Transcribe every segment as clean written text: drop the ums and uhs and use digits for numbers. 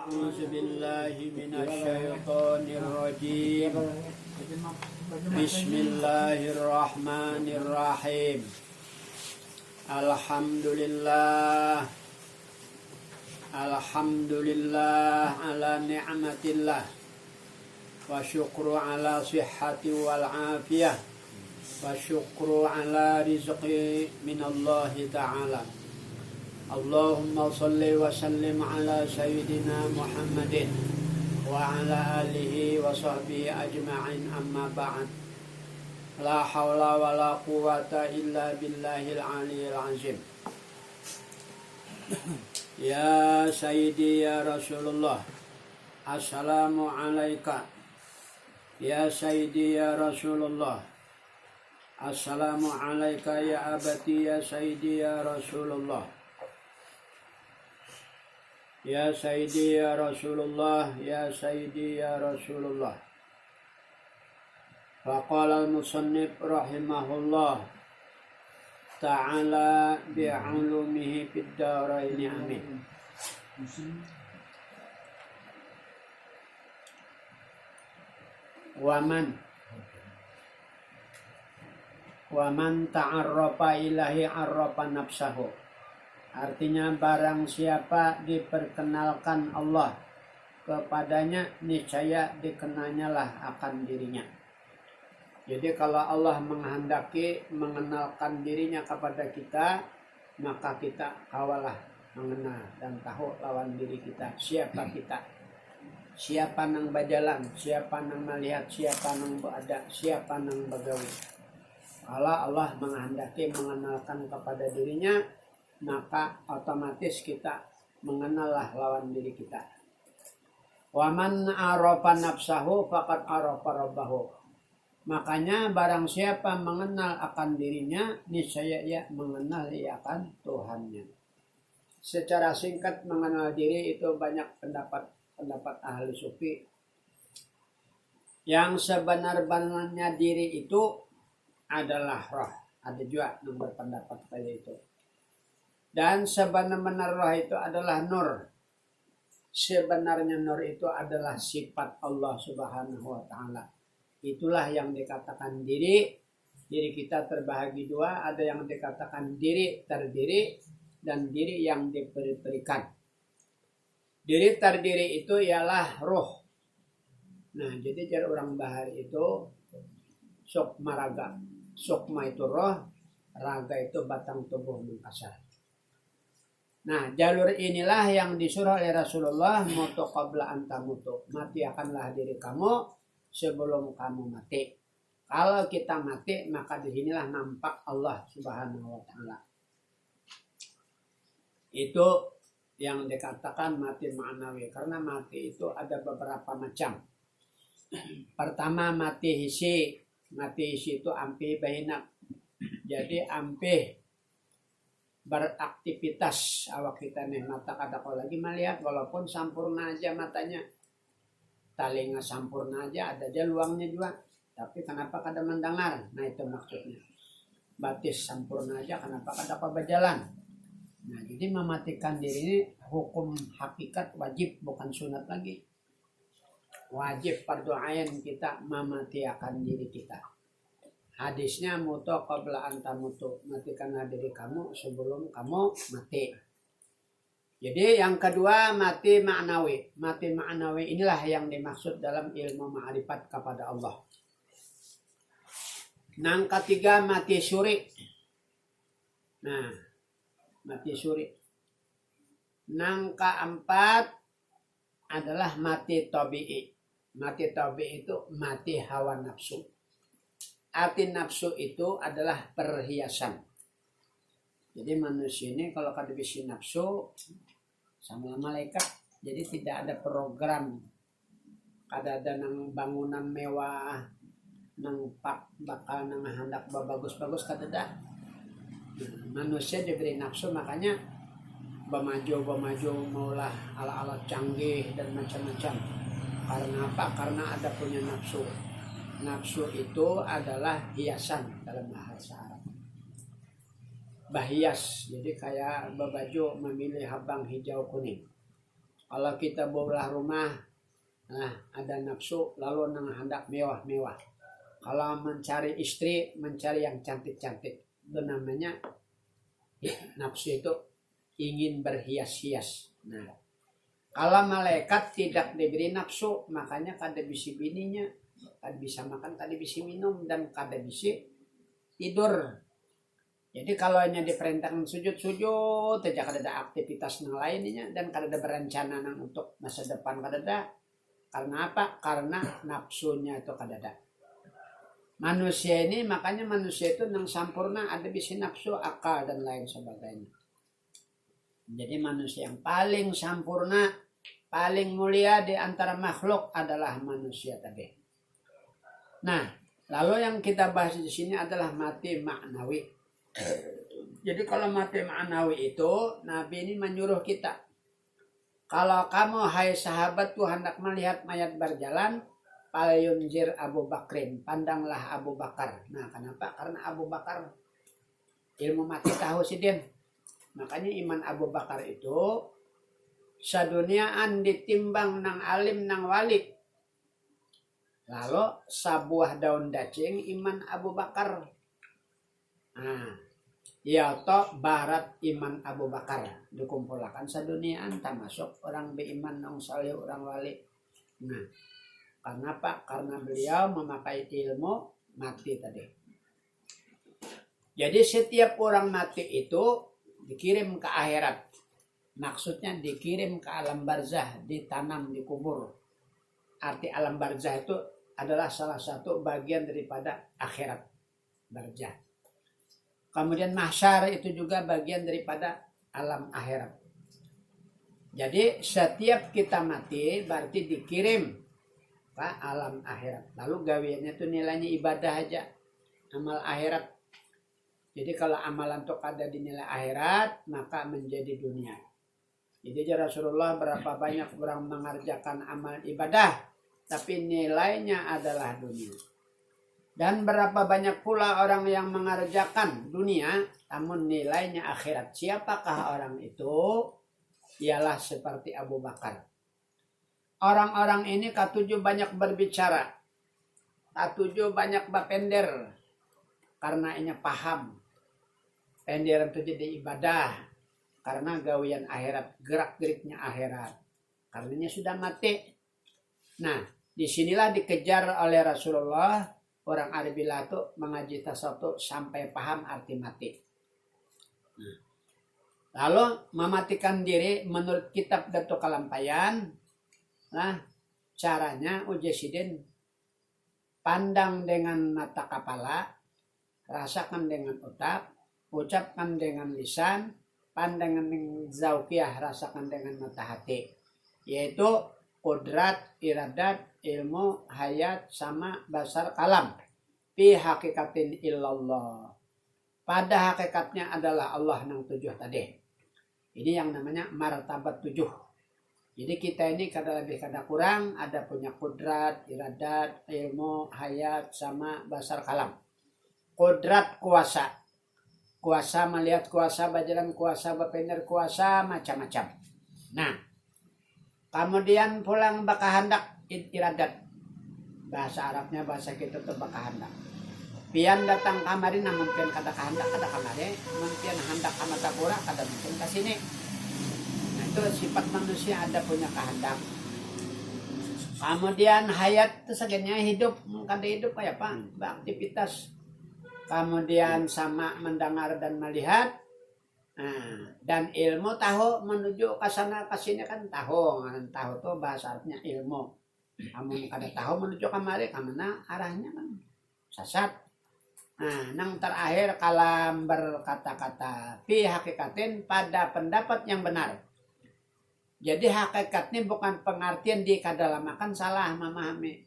أعوذ بالله من الشيطان الرجيم بسم الله الرحمن الرحيم الحمد لله على نعمة الله وشكر على صحة والعافية وشكر على رزق من الله تعالى اللهم صل وسلم على سيدنا محمد وعلى آله وصحبه أجمعين أما بعد لا حول ولا قوة إلا بالله العلي العظيم يا سيدي يا رسول الله السلام عليك يا سيدي يا رسول الله السلام عليك يا أبتي يا سيدي يا رسول الله يا سيدي يا رسول الله يا سيدي يا رسول الله فقال المصنف رحمه الله تعالى بعلومه في الدارين آمين Waman ta'arrafa ilahi arrafa nafsahu. Artinya barang siapa diperkenalkan Allah kepadanya, niscaya dikenalnyalah akan dirinya. Jadi kalau Allah menghendaki mengenalkan dirinya kepada kita, maka kita kawalah mengenal dan tahu lawan diri kita, siapa kita. Siapa nang bajalan, siapa nang melihat, siapa nang berada, siapa nang begawi. Kalau Allah menghendaki mengenalkan kepada dirinya, maka otomatis kita mengenallah lawan diri kita. Waman arafa nafsahu faqad arafa rabbahu. Makanya barang siapa mengenal akan dirinya, niscaya ia mengenal akan Tuhannya. Secara singkat mengenal diri itu banyak pendapat ahli sufi. Yang sebenar-benarnya diri itu adalah roh. Ada juga yang berpendapat seperti itu. Dan sebenar-benar roh itu adalah nur. Sebenarnya nur itu adalah sifat Allah Subhanahu wa Ta'ala. Itulah yang dikatakan diri. Diri kita terbahagi dua. Ada yang dikatakan diri terdiri dan diri yang diberikan. Diri terdiri itu ialah roh. Nah, jadi cara orang bahari itu sukma raga. Sukma itu roh, raga itu batang tubuh mengkasar. Nah, jalur inilah yang disuruh oleh Rasulullah, mutu qabla anta mutu. Mati akanlah diri kamu sebelum kamu mati. Kalau kita mati, maka disinilah nampak Allah Subhanahu wa Ta'ala. Itu yang dikatakan mati ma'nawi. Karena mati itu ada beberapa macam. Pertama mati hisi. Mati hisi itu ampih bahinak. Jadi ampih beraktivitas awak kita nih, mata kada kau lagi melihat walaupun sampurna aja matanya, telinga sampurna aja, ada aja luangnya juga, tapi kenapa kada mendengar? Nah itu maksudnya. Batis sampurna aja, kenapa kada kau berjalan? Nah jadi mematikan diri ini hukum hakikat wajib, bukan sunat lagi. Wajib fardu ain kita mematikan diri kita. Hadisnya mutu qabla anta mutu. Matikanlah diri kamu sebelum kamu mati. Jadi yang kedua mati ma'nawi. Mati ma'nawi inilah yang dimaksud dalam ilmu ma'rifat kepada Allah. Yang ketiga mati syuri. Nah, mati syuri. Yang keempat adalah mati tabi'i. Mati tabi'i itu mati hawa nafsu. Arti nafsu itu adalah perhiasan. Jadi manusia ini kalau kada bisa nafsu sama malaikat. Jadi tidak ada program. Kada ada nang bangunan mewah, nang bakal nang hendak bagus-bagus kada ada. Manusia diberi nafsu, makanya bermaju maulah ala-ala canggih dan macam-macam. Karena apa? Karena ada punya nafsu. Nafsu itu adalah hiasan dalam bahasa Arab. Bahias, jadi kayak bebaju memilih habang hijau kuning. Kalau kita belah rumah, nah ada nafsu lalu nang hendak mewah-mewah. Kalau mencari istri, mencari yang cantik-cantik, itu namanya nafsu itu ingin berhias-hias. Nah, kalau malaikat tidak diberi nafsu, makanya kada bisa bininya, kada bisa makan, kada bisa minum, dan kada bisa tidur. Jadi kalau hanya diperintahkan sujud-sujud, tidak ada aktivitas yang lainnya, dan kada ada berencana untuk masa depan kada ada. Karena apa? Karena nafsunya itu kada ada. Manusia ini, makanya manusia itu yang sempurna, ada bisa nafsu, akal, dan lain sebagainya. Jadi manusia yang paling sempurna, paling mulia di antara makhluk adalah manusia tadi. Nah, lalu yang kita bahas di sini adalah mati maknawi. Jadi kalau mati ma'nawi itu Nabi ini menyuruh kita, kalau kamu hai sahabat tuh hendak melihat mayat berjalan, palyunzir Abu Bakrin, pandanglah Abu Bakar. Nah kenapa? Karena Abu Bakar ilmu mati tahu sidin. Makanya iman Abu Bakar itu saduniaan ditimbang nang alim nang wali. Lalu sabuah daun dacing iman Abu Bakar. Nah, ya toh barat iman Abu Bakar dikumpulkan seduniaan termasuk orang beriman nang saleh orang wali. Nah, kenapa? Karena beliau memakai ilmu mati tadi. Jadi setiap orang mati itu dikirim ke akhirat. Maksudnya dikirim ke alam barzah, ditanam di kubur. Arti alam barzah itu adalah salah satu bagian daripada akhirat barzah. Kemudian mahsyar itu juga bagian daripada alam akhirat. Jadi setiap kita mati berarti dikirim ke alam akhirat. Lalu gawiannya itu nilainya ibadah aja, amal akhirat. Jadi kalau amalan itu ada di nilai akhirat, maka menjadi dunia. Jadi Rasulullah berapa banyak orang mengerjakan amal ibadah, tapi nilainya adalah dunia. Dan berapa banyak pula orang yang mengerjakan dunia, namun nilainya akhirat. Siapakah orang itu? Ialah seperti Abu Bakar. Orang-orang ini katujuh banyak berbicara, katujuh banyak berpender, karena ini paham. Penderan itu jadi ibadah, karena gawian akhirat, gerak-geriknya akhirat. Karenanya sudah mati. Nah, disinilah dikejar oleh Rasulullah. Orang Arabila itu mengaji tasawuf sampai paham arti mati. Nah, lalu mematikan diri menurut kitab Datuk Kalampayan. Nah, caranya ujesidin pandang dengan mata kepala, rasakan dengan otak, ucapkan dengan lisan, pandang dengan zauqiyah, rasakan dengan mata hati. Yaitu kodrat, iradat, ilmu, hayat, sama, basar, kalam. Fi hakikatin illallah. Pada hakikatnya adalah Allah yang tujuh tadi. Ini yang namanya martabat tujuh. Jadi kita ini kada lebih kada kurang, ada punya kodrat, iradat, ilmu, hayat, sama, basar, kalam. Kodrat kuasa. Kuasa melihat, kuasa berjalan, kuasa berpindah, kuasa macam-macam. Nah, kemudian pulang bakahandak iradat. Bahasa Arabnya bahasa kita tuh bakahandak. Pian datang kamari namun pian kada kahandak kada kamari, mungkin hendak ka matapura kada mungkin ka sini. Nah, itu sifat manusia ada punya kehendak. Kemudian hayat itu segennya hidup, kada hidup kayak apa? Beraktivitas. Kemudian sama mendengar dan melihat. Nah, dan ilmu tahu menuju ke sana ke sini kan tahu. Tahu tuh bahasa Arabnya ilmu. Kamu kada tahu menuju kemari kemana arahnya kan sesat. Nah, yang terakhir kalam berkata-kata fi hakikatin pada pendapat yang benar. Jadi hakikatnya bukan pengertian di kadalamakan salah memahami.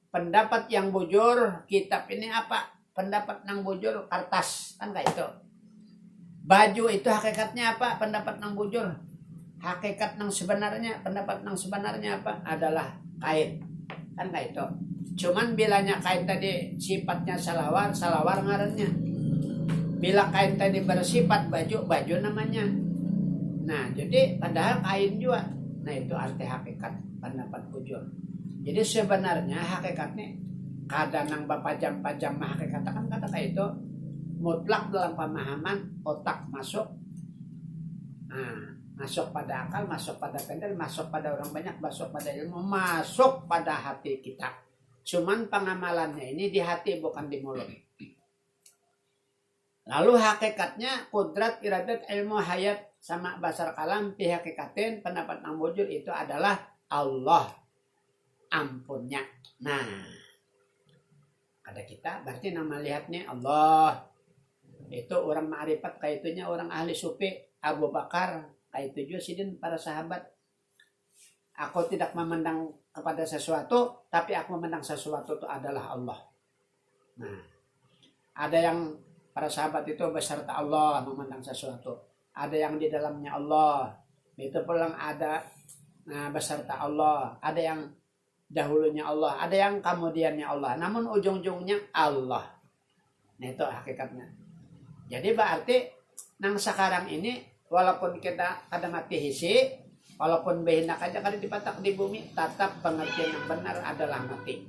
Pendapat yang bujur, kitab ini apa? Pendapat yang bujur kertas kan kayak itu. Baju itu hakikatnya apa? Pendapat yang bujur. Hakikat yang sebenarnya, pendapat yang sebenarnya apa? Adalah kain. Kan kayak itu. Cuman bilanya kain tadi sifatnya salawar, salawar ngarannya. Bila kain tadi bersifat baju, baju namanya. Nah, jadi padahal kain juga. Nah itu arti hakikat pendapat ujur. Jadi sebenarnya hakikatnya kada nang bapajam-pajam hakikat kan kata itu mutlak dalam pemahaman otak masuk. Nah, masuk pada akal, masuk pada pendel, masuk pada orang banyak, masuk pada ilmu, masuk pada hati kita. Cuman pengamalannya ini di hati bukan di mulut. Lalu hakikatnya kudrat, iradat, ilmu, hayat sama basar kalam pi hakikatin pendapat nang wujud itu adalah Allah ampunnya. Nah, ada kita berarti nama lihatnya Allah. Itu orang ma'rifat kaitunya orang ahli sufi Abu Bakar kaitu juga sidin para sahabat. Aku tidak memandang kepada sesuatu, tapi aku memandang sesuatu itu adalah Allah. Nah, ada yang para sahabat itu beserta Allah memandang sesuatu. Ada yang di dalamnya Allah. Itu pulang ada beserta Allah. Ada yang dahulunya Allah. Ada yang kemudiannya Allah. Namun ujung-ujungnya Allah. Nah itu hakikatnya. Jadi berarti nang sekarang ini walaupun kita ada mati hisi, walaupun behinak aja kada dipatak di bumi, tetap pengertian yang benar adalah mati.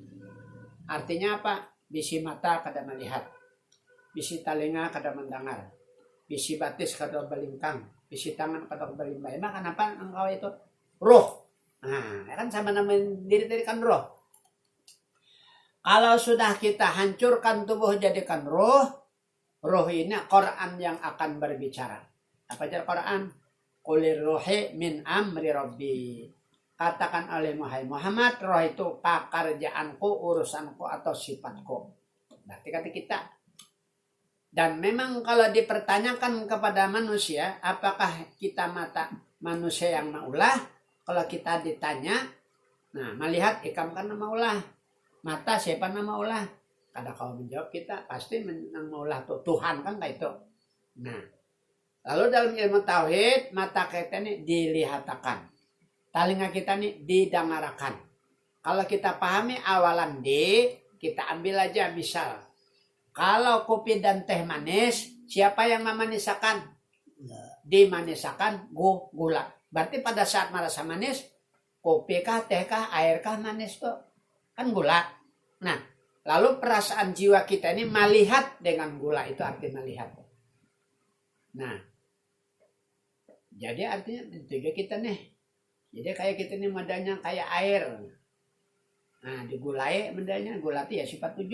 Artinya apa? Bisi mata kada melihat, bisi telinga kada mendengar, bisi batis kada belingkang, bisi tangan kada belimbah. Emang kenapa engkau itu roh? Nah, kan sama namanya diri kan roh. Kalau sudah kita hancurkan tubuh jadikan roh, roh ini Quran yang akan berbicara. Apa aja Quran? Qulir ruhi min amri rabbi. Katakan oleh Muhammad, roh itu pekerjaanku, urusanku atau sifatku. Berarti kata kita. Dan memang kalau dipertanyakan kepada manusia, apakah kita mata manusia yang maulah? Kalau kita ditanya, nah melihat ikam kan maulah. Mata siapa nama maulah? Kada kau menjawab kita pasti menang maulah tuh Tuhan kan kayak itu. Nah, lalu dalam ilmu tauhid mata kita ini dilihatakan, telinga kita ini didengarakan. Kalau kita pahami awalan kita ambil aja misal, kalau kopi dan teh manis, siapa yang memanisakan? Dimanisakan gula. Berarti pada saat merasa manis, kopi kah, teh kah, air kah manis tuh kan gula. Nah, lalu perasaan jiwa kita ini melihat dengan gula, itu arti melihat. Nah, jadi artinya juga kita nih. Jadi kayak kita nih modalnya kayak air. Nah, digulai modalnya gula itu ya sifat 7.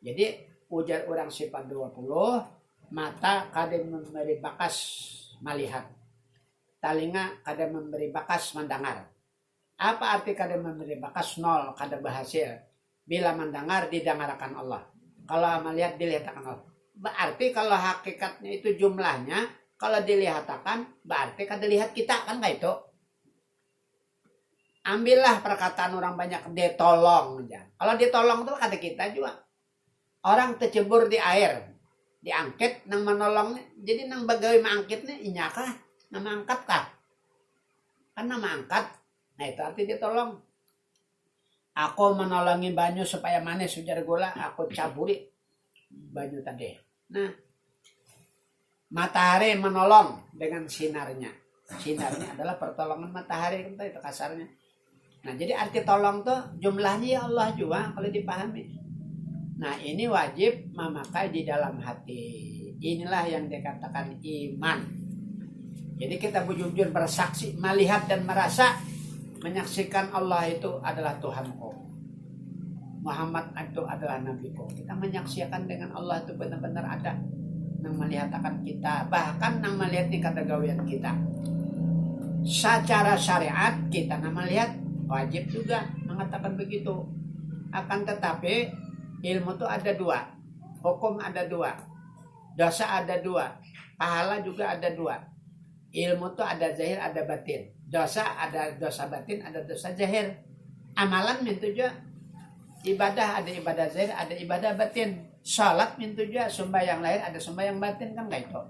Jadi ujar orang sifat 20, mata kadang memberi bakas melihat. Telinga kadang memberi bakas mendengar. Apa arti kadang memberi bakas? 0, kadang berhasil. Bila mendengar didengarkan Allah. Kalau melihat dilihatkan Allah. Berarti kalau hakikatnya itu jumlahnya, kalau dilihatkan berarti kada lihat kita kan kayak itu. Ambillah perkataan orang banyak ditolong aja. Kalau ditolong tuh kata kita juga. Orang tercebur di air, diangkit nang menolongnya. Jadi nang bagawi mangkitnya inyakah, nama angkat kah? Kan nama angkat. Nah itu arti ditolong. Aku menolongi banyu supaya manis ujar gula, aku caburi banyu tadi. Nah, matahari menolong dengan sinarnya. Sinarnya adalah pertolongan matahari, kan itu kasarnya. Nah, jadi arti tolong tuh jumlahnya ya Allah juga kalau dipahami. Nah, ini wajib memakai di dalam hati. Inilah yang dikatakan iman. Jadi kita bujur-bujur bersaksi, melihat dan merasa, menyaksikan Allah itu adalah Tuhanku, Muhammad itu adalah nabiku. Kita menyaksikan dengan Allah itu benar-benar ada nang melihatkan kita, bahkan nang melihat di kategorian kita. Secara syariat kita nang melihat wajib juga mengatakan begitu. Akan tetapi ilmu itu ada 2, hukum ada 2, dosa ada 2, pahala juga ada 2. Ilmu itu ada zahir ada batin. Dosa ada dosa batin, ada dosa zahir. Amalan mintuja ibadah, ada ibadah zahir, ada ibadah batin. Salat mintuja sembahyang lahir, ada sembahyang batin kan kayak itu.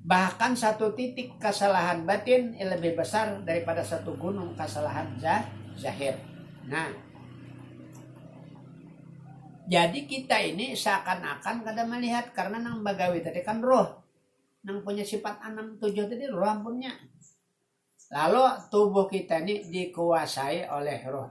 Bahkan satu titik kesalahan batin lebih besar daripada satu gunung kesalahan zahir. Nah, jadi kita ini seakan-akan kada melihat karena nang bagawi tadi kan roh, nang punya sifat 6, 7 tadi roh ampunnya. Lalu tubuh kita ini dikuasai oleh roh